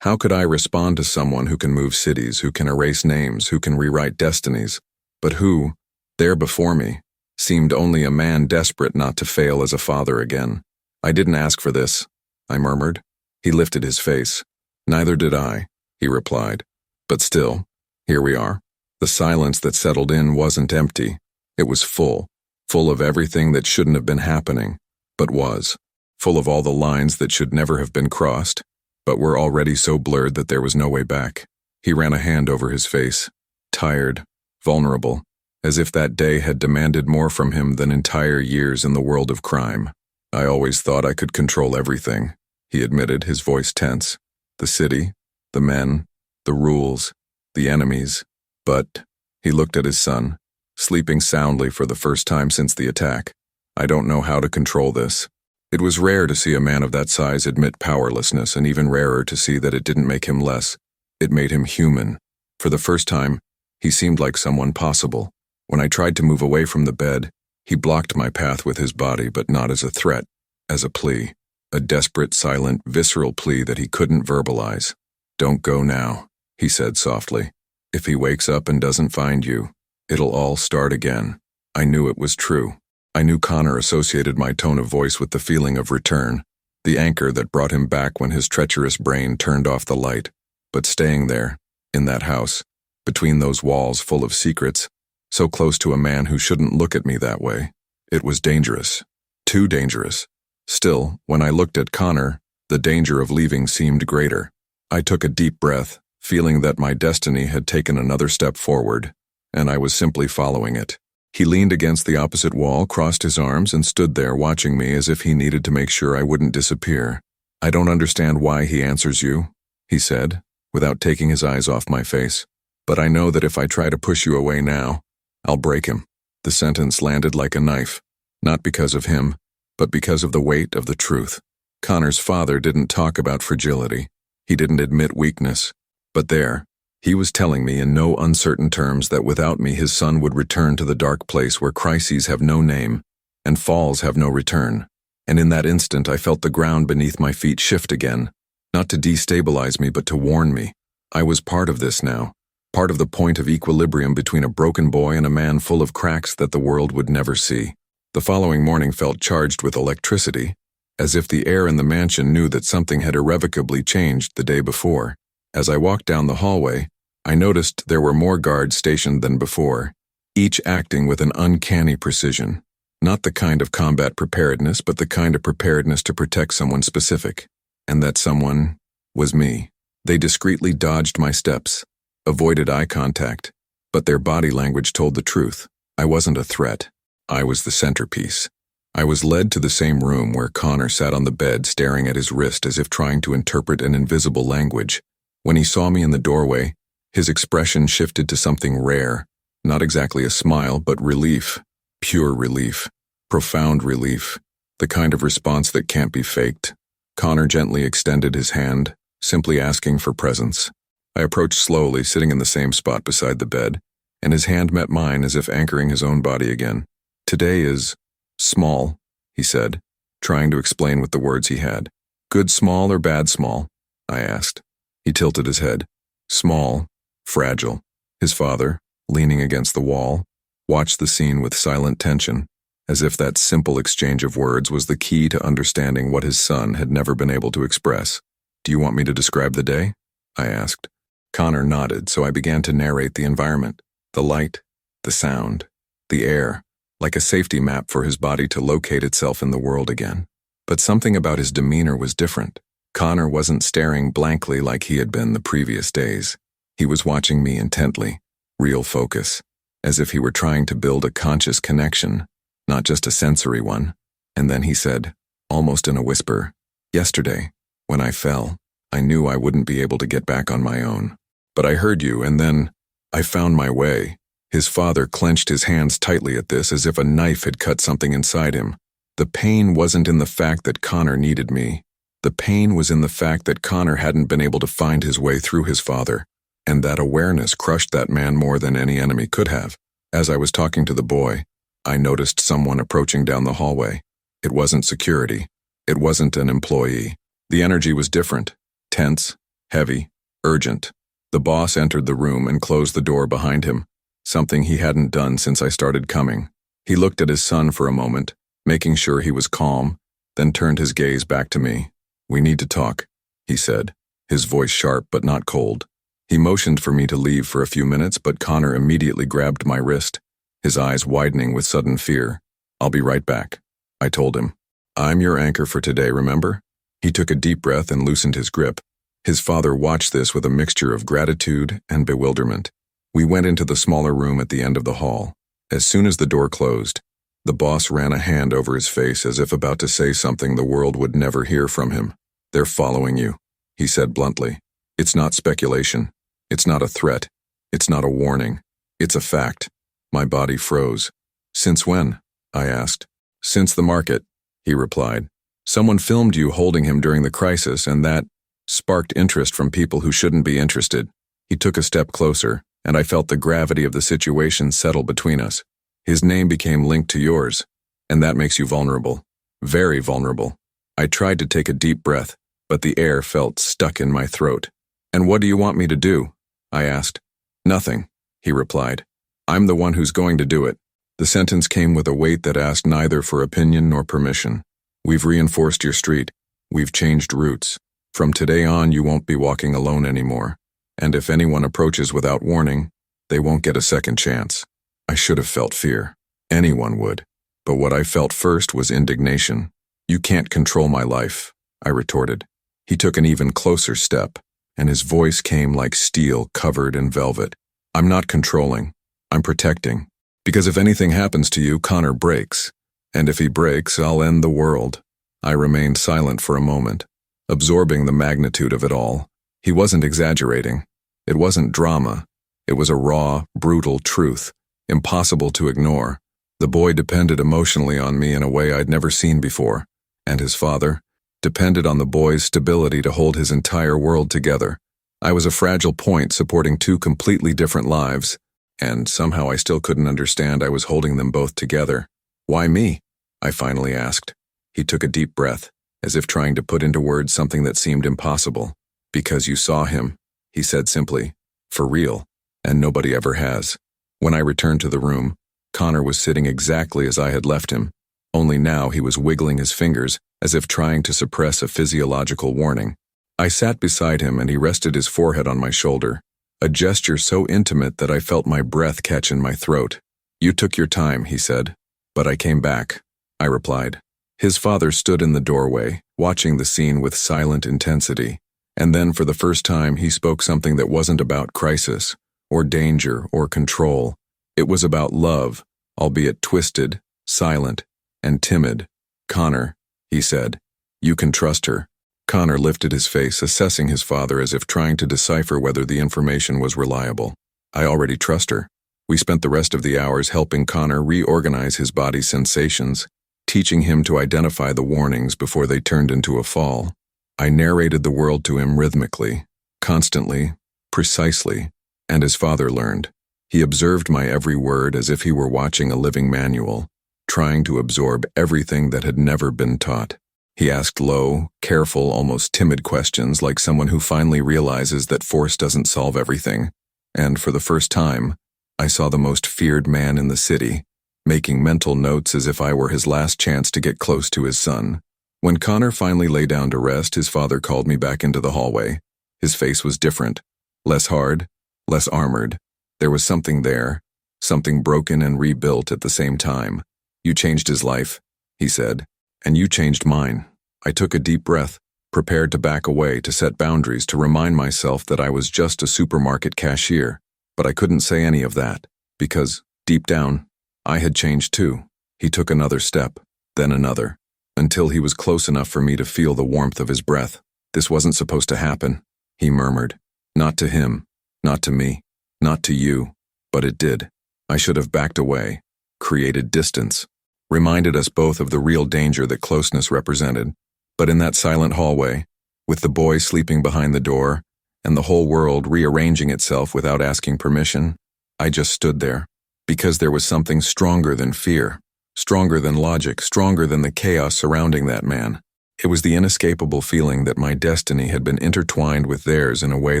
How could I respond to someone who can move cities, who can erase names, who can rewrite destinies, but who, there before me, seemed only a man desperate not to fail as a father again? "I didn't ask for this," I murmured. He lifted his face. "Neither did I," he replied. "But still, here we are." The silence that settled in wasn't empty. It was full of everything that shouldn't have been happening, but was. Full of all the lines that should never have been crossed, but were already so blurred that there was no way back. He ran a hand over his face, tired, vulnerable, as if that day had demanded more from him than entire years in the world of crime. "I always thought I could control everything," he admitted, his voice tense. "The city, the men, the rules, the enemies. But," he looked at his son, sleeping soundly for the first time since the attack, "I don't know how to control this." It was rare to see a man of that size admit powerlessness, and even rarer to see that it didn't make him less. It made him human. For the first time, he seemed like someone possible. When I tried to move away from the bed, he blocked my path with his body, but not as a threat, as a plea. A desperate, silent, visceral plea that he couldn't verbalize. "Don't go now," he said softly. "If he wakes up and doesn't find you, it'll all start again." I knew it was true. I knew Connor associated my tone of voice with the feeling of return, the anchor that brought him back when his treacherous brain turned off the light. But staying there, in that house, between those walls full of secrets, so close to a man who shouldn't look at me that way, it was dangerous. Too dangerous. Still, when I looked at Connor, the danger of leaving seemed greater. I took a deep breath, feeling that my destiny had taken another step forward, and I was simply following it. He leaned against the opposite wall, crossed his arms, and stood there watching me as if he needed to make sure I wouldn't disappear. "I don't understand why he answers you," he said, without taking his eyes off my face. "But I know that if I try to push you away now, I'll break him." The sentence landed like a knife, not because of him, but because of the weight of the truth. Connor's father didn't talk about fragility. He didn't admit weakness. But there, he was telling me in no uncertain terms that without me his son would return to the dark place where crises have no name and falls have no return. And in that instant I felt the ground beneath my feet shift again, not to destabilize me but to warn me. I was part of this now, part of the point of equilibrium between a broken boy and a man full of cracks that the world would never see. The following morning felt charged with electricity, as if the air in the mansion knew that something had irrevocably changed the day before. As I walked down the hallway, I noticed there were more guards stationed than before, each acting with an uncanny precision. Not the kind of combat preparedness, but the kind of preparedness to protect someone specific. And that someone was me. They discreetly dodged my steps, avoided eye contact, but their body language told the truth. I wasn't a threat. I was the centerpiece. I was led to the same room where Connor sat on the bed staring at his wrist as if trying to interpret an invisible language. When he saw me in the doorway, his expression shifted to something rare, not exactly a smile, but relief, pure relief, profound relief, the kind of response that can't be faked. Connor gently extended his hand, simply asking for presence. I approached slowly, sitting in the same spot beside the bed, and his hand met mine as if anchoring his own body again. Today is small, he said, trying to explain with the words he had. Good small or bad small? I asked. He tilted his head. Small, fragile. His father, leaning against the wall, watched the scene with silent tension, as if that simple exchange of words was the key to understanding what his son had never been able to express. Do you want me to describe the day? I asked. Connor nodded, so I began to narrate the environment, the light, the sound, the air, like a safety map for his body to locate itself in the world again. But something about his demeanor was different. Connor wasn't staring blankly like he had been the previous days. He was watching me intently, real focus, as if he were trying to build a conscious connection, not just a sensory one. And then he said, almost in a whisper, yesterday, when I fell, I knew I wouldn't be able to get back on my own. But I heard you, and then I found my way. His father clenched his hands tightly at this as if a knife had cut something inside him. The pain wasn't in the fact that Connor needed me. The pain was in the fact that Connor hadn't been able to find his way through his father, and that awareness crushed that man more than any enemy could have. As I was talking to the boy, I noticed someone approaching down the hallway. It wasn't security. It wasn't an employee. The energy was different, tense, heavy, urgent. The boss entered the room and closed the door behind him, something he hadn't done since I started coming. He looked at his son for a moment, making sure he was calm, then turned his gaze back to me. We need to talk, he said, his voice sharp but not cold. He motioned for me to leave for a few minutes, but Connor immediately grabbed my wrist, his eyes widening with sudden fear. I'll be right back, I told him. I'm your anchor for today, remember? He took a deep breath and loosened his grip. His father watched this with a mixture of gratitude and bewilderment. We went into the smaller room at the end of the hall. As soon as the door closed, the boss ran a hand over his face as if about to say something the world would never hear from him. They're following you, he said bluntly. It's not speculation. It's not a threat. It's not a warning. It's a fact. My body froze. Since when? I asked. Since the market, he replied. Someone filmed you holding him during the crisis, and that sparked interest from people who shouldn't be interested. He took a step closer, and I felt the gravity of the situation settle between us. His name became linked to yours, and that makes you vulnerable. Very vulnerable. I tried to take a deep breath, but the air felt stuck in my throat. And what do you want me to do? I asked. Nothing, he replied. I'm the one who's going to do it. The sentence came with a weight that asked neither for opinion nor permission. We've reinforced your street. We've changed routes. From today on, you won't be walking alone anymore. And if anyone approaches without warning, they won't get a second chance. I should have felt fear. Anyone would. But what I felt first was indignation. You can't control my life, I retorted. He took an even closer step, and his voice came like steel covered in velvet. I'm not controlling. I'm protecting. Because if anything happens to you, Connor breaks. And if he breaks, I'll end the world. I remained silent for a moment, absorbing the magnitude of it all. He wasn't exaggerating. It wasn't drama. It was a raw, brutal truth, impossible to ignore. The boy depended emotionally on me in a way I'd never seen before, and his father depended on the boy's stability to hold his entire world together. I was a fragile point supporting two completely different lives, and somehow I still couldn't understand I was holding them both together. Why me? I finally asked. He took a deep breath, as if trying to put into words something that seemed impossible. Because you saw him, he said simply. For real, and nobody ever has. When I returned to the room, Connor was sitting exactly as I had left him, only now he was wiggling his fingers as if trying to suppress a physiological warning. I sat beside him and he rested his forehead on my shoulder, a gesture so intimate that I felt my breath catch in my throat. You took your time, he said. But I came back, I replied. His father stood in the doorway, watching the scene with silent intensity. And then for the first time he spoke something that wasn't about crisis, or danger, or control. It was about love, albeit twisted, silent, and timid. "Connor," he said, "you can trust her." Connor lifted his face, assessing his father as if trying to decipher whether the information was reliable. "I already trust her." We spent the rest of the hours helping Connor reorganize his body's sensations, teaching him to identify the warnings before they turned into a fall. I narrated the world to him rhythmically, constantly, precisely, and his father learned. He observed my every word as if he were watching a living manual, trying to absorb everything that had never been taught. He asked low, careful, almost timid questions like someone who finally realizes that force doesn't solve everything. And for the first time, I saw the most feared man in the city, making mental notes as if I were his last chance to get close to his son. When Connor finally lay down to rest, his father called me back into the hallway. His face was different, less hard, less armored. There was something there, something broken and rebuilt at the same time. "You changed his life," he said, "and you changed mine." I took a deep breath, prepared to back away, to set boundaries, to remind myself that I was just a supermarket cashier. But I couldn't say any of that, because, deep down, I had changed too. He took another step, then another, until he was close enough for me to feel the warmth of his breath. "This wasn't supposed to happen," he murmured. "Not to him, not to me, not to you, but it did. I should have backed away, created distance, reminded us both of the real danger that closeness represented. But in that silent hallway, with the boy sleeping behind the door, and the whole world rearranging itself without asking permission, I just stood there, because there was something stronger than fear, stronger than logic, stronger than the chaos surrounding that man. It was the inescapable feeling that my destiny had been intertwined with theirs in a way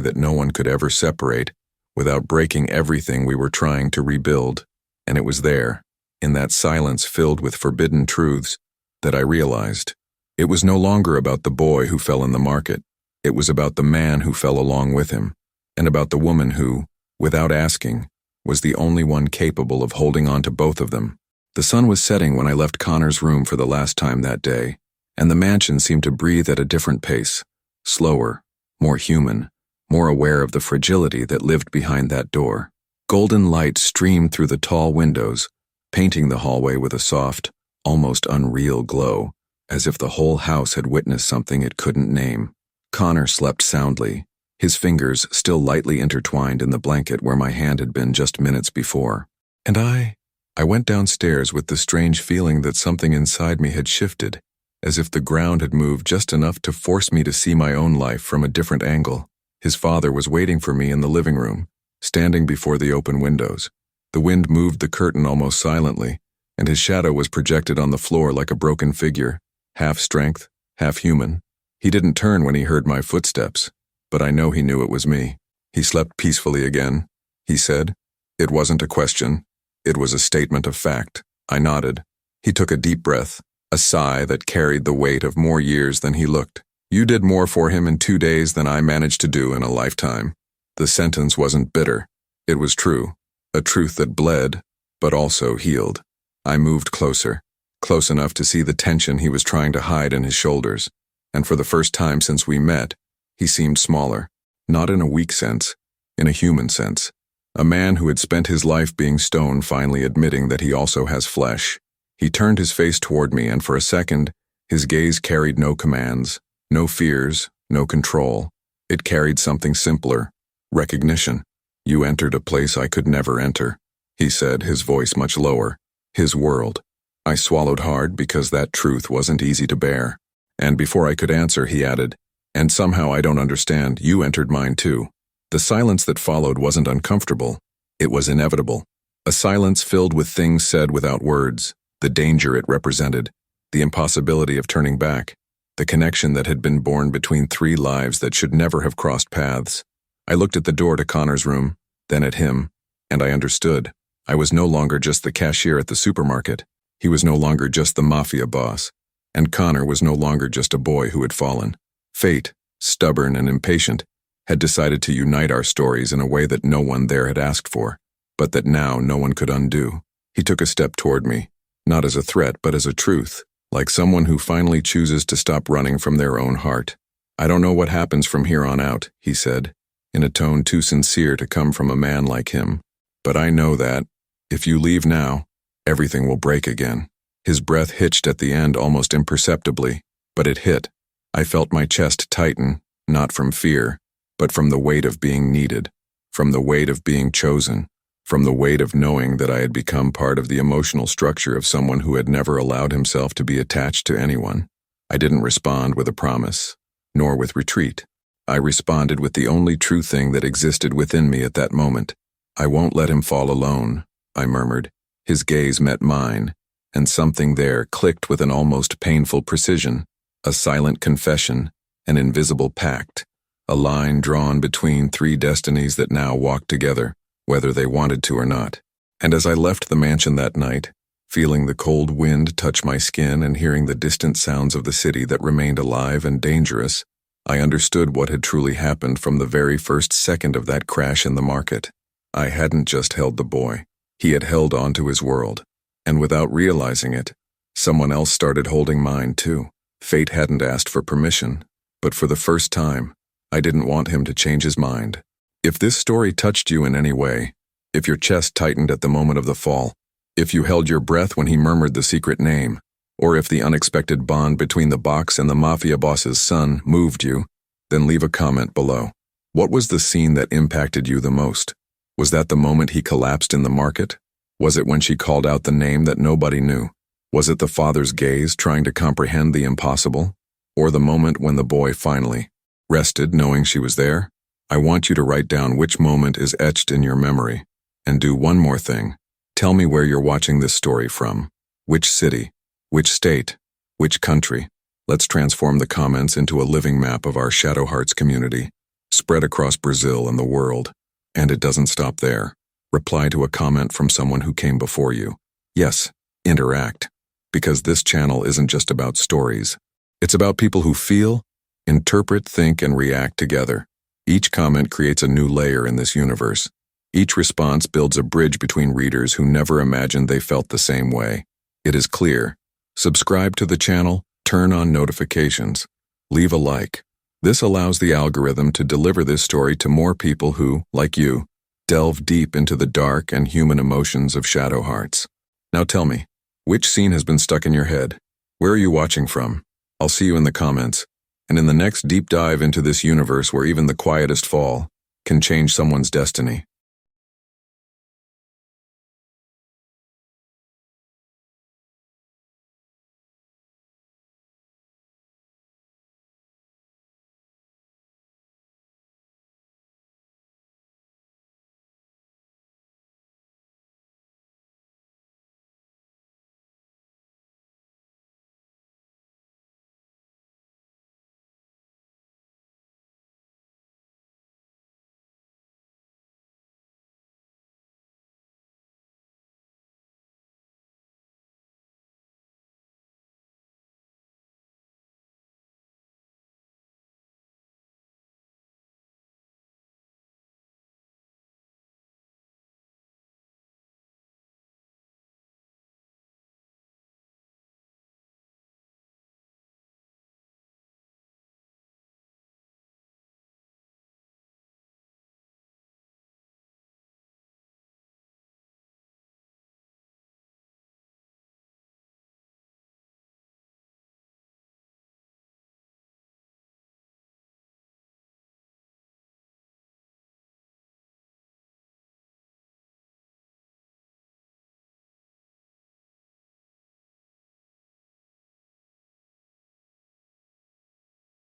that no one could ever separate, without breaking everything we were trying to rebuild. And it was there, in that silence filled with forbidden truths, that I realized it was no longer about the boy who fell in the market. It was about the man who fell along with him, and about the woman who, without asking, was the only one capable of holding on to both of them. The sun was setting when I left Connor's room for the last time that day, and the mansion seemed to breathe at a different pace, slower, more human, more aware of the fragility that lived behind that door. Golden light streamed through the tall windows, painting the hallway with a soft, almost unreal glow, as if the whole house had witnessed something it couldn't name. Connor slept soundly, his fingers still lightly intertwined in the blanket where my hand had been just minutes before. And I went downstairs with the strange feeling that something inside me had shifted, as if the ground had moved just enough to force me to see my own life from a different angle. His father was waiting for me in the living room, standing before the open windows. The wind moved the curtain almost silently, and his shadow was projected on the floor like a broken figure, half strength, half human. He didn't turn when he heard my footsteps, but I know he knew it was me. "He slept peacefully again," he said. It wasn't a question. It was a statement of fact. I nodded. He took a deep breath, a sigh that carried the weight of more years than he looked. "You did more for him in 2 days than I managed to do in a lifetime." The sentence wasn't bitter. It was true, a truth that bled, but also healed. I moved closer, close enough to see the tension he was trying to hide in his shoulders. And for the first time since we met, he seemed smaller, not in a weak sense, in a human sense. A man who had spent his life being stone finally admitting that he also has flesh. He turned his face toward me, and for a second, his gaze carried no commands, no fears, no control. It carried something simpler, recognition. "You entered a place I could never enter," he said, his voice much lower. "His world." I swallowed hard because that truth wasn't easy to bear. And before I could answer, he added, "And somehow I don't understand, you entered mine too." The silence that followed wasn't uncomfortable. It was inevitable. A silence filled with things said without words, the danger it represented, the impossibility of turning back, the connection that had been born between 3 lives that should never have crossed paths. I looked at the door to Connor's room, then at him, and I understood. I was no longer just the cashier at the supermarket. He was no longer just the Mafia boss. And Connor was no longer just a boy who had fallen. Fate, stubborn and impatient, had decided to unite our stories in a way that no one there had asked for, but that now no one could undo. He took a step toward me, not as a threat but as a truth, like someone who finally chooses to stop running from their own heart. I don't know what happens from here on out, he said, in a tone too sincere to come from a man like him. But I know that, if you leave now, everything will break again. His breath hitched at the end almost imperceptibly, but it hit. I felt my chest tighten, not from fear, but from the weight of being needed, from the weight of being chosen, from the weight of knowing that I had become part of the emotional structure of someone who had never allowed himself to be attached to anyone. I didn't respond with a promise, nor with retreat. I responded with the only true thing that existed within me at that moment. I won't let him fall alone, I murmured. His gaze met mine, and something there clicked with an almost painful precision, a silent confession, an invisible pact, a line drawn between three destinies that now walked together, whether they wanted to or not. And as I left the mansion that night, feeling the cold wind touch my skin and hearing the distant sounds of the city that remained alive and dangerous, I understood what had truly happened from the very first second of that crash in the market. I hadn't just held the boy. He had held on to his world. And without realizing it, someone else started holding mine too. Fate hadn't asked for permission, but for the first time, I didn't want him to change his mind. If this story touched you in any way, if your chest tightened at the moment of the fall, if you held your breath when he murmured the secret name, or if the unexpected bond between the box and the Mafia boss's son moved you, then leave a comment below. What was the scene that impacted you the most? Was that the moment he collapsed in the market? Was it when she called out the name that nobody knew? Was it the father's gaze trying to comprehend the impossible? Or the moment when the boy finally rested knowing she was there? I want you to write down which moment is etched in your memory. And do one more thing. Tell me where you're watching this story from. Which city? Which state? Which country? Let's transform the comments into a living map of our Shadow Hearts community, spread across Brazil and the world. And it doesn't stop there. Reply to a comment from someone who came before you. Yes, interact. Because this channel isn't just about stories. It's about people who feel, interpret, think, and react together. Each comment creates a new layer in this universe. Each response builds a bridge between readers who never imagined they felt the same way. It is clear. Subscribe to the channel, turn on notifications, leave a like. This allows the algorithm to deliver this story to more people who, like you, delve deep into the dark and human emotions of Shadow Hearts. Now tell me, which scene has been stuck in your head? Where are you watching from? I'll see you in the comments. And in the next deep dive into this universe where even the quietest fall can change someone's destiny.